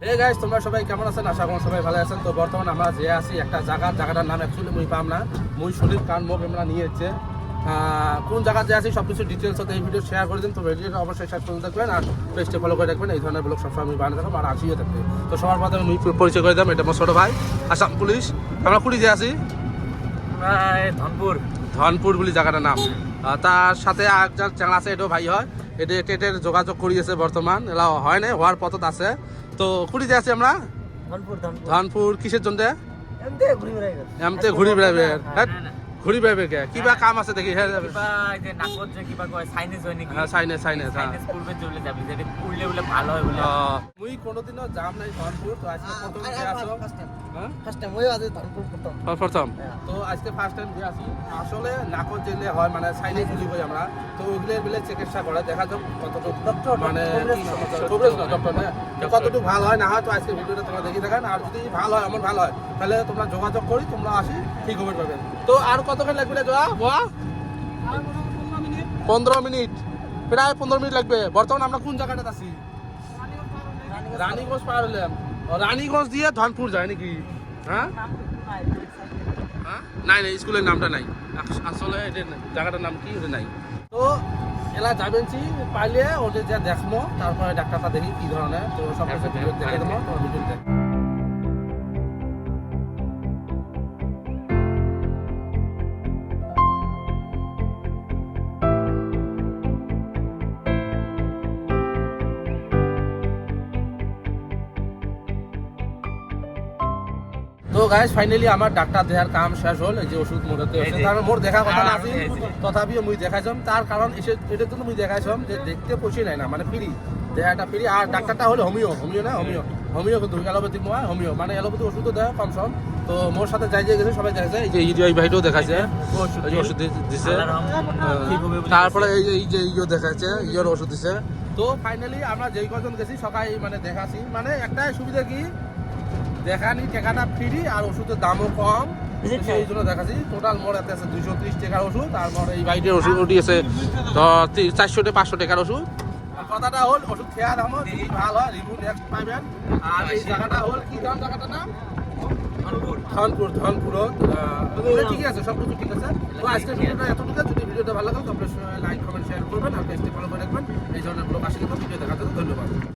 এই গাইস তোমরা সবাই কেমন আছেন? আশা করি সবাই ভালো আছেন। তো বর্তমানে আমরা যে আছি একটা জায়গাটার নাম অ্যাকচুয়ালি মুই পাম না, মুই শরীর কান মুখ আমরা নিয়ে যাচ্ছে কোন জায়গা যে আছি সব কিছু ডিটেলস হতে এই ভিডিও শেয়ার করে দিন। তো ভিডিওটা অবশ্যই শেয়ার করে দেখবেন আর পেজটা ফলো করে রাখবেন। এই ধরনের ব্লগ সবসময় আমি বানিয়ে থাকবো আর আসিও থাকবে। তো সবার প্রথমে মুই পরিচয় করে দিলাম, এটা আমার ছোটো ভাই আসাম পুলিশ। আমরা কুড়ি যে আছি ধনপুর বলি জায়গাটার নাম। তার সাথে একজন চ্যানেল আছে, এটাও ভাই হয়, এটা টেটের যোগাযোগ করিয়েছে বর্তমান, এলা হয় না হওয়ার পথত আছে। তো কুড়িতে আছি আমরা ধনপুর কিসের জন্য? এমতে ঘুরি বেড়াবে ঘুরি বেড়াবে কে কিবা কাম আছে দেখি। হ্যাঁ মুই কোনোদিনও যাম নাই ধনপুর, তো আজকে প্রথম তো আজকে ফার্স্ট টাইম যে আসি। আসলে নাকচ জেলে হয় মানে সাইনে গুলি করি আমরা, তো ওগুলোর বলে চিকিৎসা করে দেখা যাক কতটুকু মানে কতটুকু ভালো হয় না হয়। তো আজকে ভিডিওটা তোমরা দেখি থাকেন, আর যদি ভালো হয় এমন ভালো হয় তাহলে তোমরা যোগাযোগ করি, তোমরা আসি ঠিক হবে পাবেন। তো আর কতক্ষণ লাগবে না যাওয়া 15 মিনিট, প্রায় 15 মিনিট লাগবে। বর্তমানে আমরা কোন জায়গাটাতে আছি? রানীগঞ্জ পার হলাম। রানীগঞ্জ দিয়ে ধনপুর যায় নাকি? হ্যাঁ নাই নাই, স্কুলের নামটা নাই আসলে, জায়গাটার নাম কি ওটা নাই। তো এলা যাবেন পাইলে ওদের যা দেখবো, তারপরে ডাক্তারটা দেখি কি ধরনের। তো সব কিছু ভিডিও দেখে দেবো, তোমার ভিডিও দেখ। তো গাইস ফাইনালি আমার ডাক্তার দেখার কাম শেষ হল। এই যে ওষুধ মোড়াতে মোর দেখার কথা না আছে, তথাপিও মুই দেখাইছম। তার কারণ এটার জন্য মুই দেখাইছম যে দেখতে পয়সা নাই না, মানে ফ্রি দেখাটা ফ্রি। আর ডাক্তারটা হলো হোমিও না হোমিও কিন্তু এলোপ্যাথিক নয়, হোমিও মানে এলোপ্যাথিক ওষুধও দেয় কম সম। তো মোর সাথে যাই গেছে সবাই দেখাইছে, এই যে এই ভাইটাও দেখাইছে ওষুধ দিছে, তারপরে এই যে ইও দেখাইছে ইয়ের ওষুধ দিছে। তো ফাইনালি আমরা যেই কজন গেছি সকাল মানে দেখাছি, মানে একটাই সুবিধা কি দেখানি টাকাটা ফ্রি আর ওষুধের দামও কম, সেই জন্য দেখাচ্ছি। টোটাল মোট এতে আছে 230 টাকার ওষুধ, আর মোট এই বাইটের ওষুধ উঠিয়েছে 400-500 টাকার ওষুধ। কথাটা হল ওষুধ খেয়া দাম যদি ভালো হয় রিভিউ নেক্সট পাইবেন। আর এই জায়গাটা হল কি দাম জায়গাটার নাম? ধনপুর ঠিক আছে, সব কিছু ঠিক আছে। তো আজকের ভিডিওটা এতটুকু। যদি ভিডিওটা ভালো লাগে তো অবশ্যই লাইক কমেন্ট শেয়ার করবেন আর পেজটি ফলো করে রাখবেন। এই ধরনের ব্লগ আসলে ভিডিও দেখার জন্য ধন্যবাদ।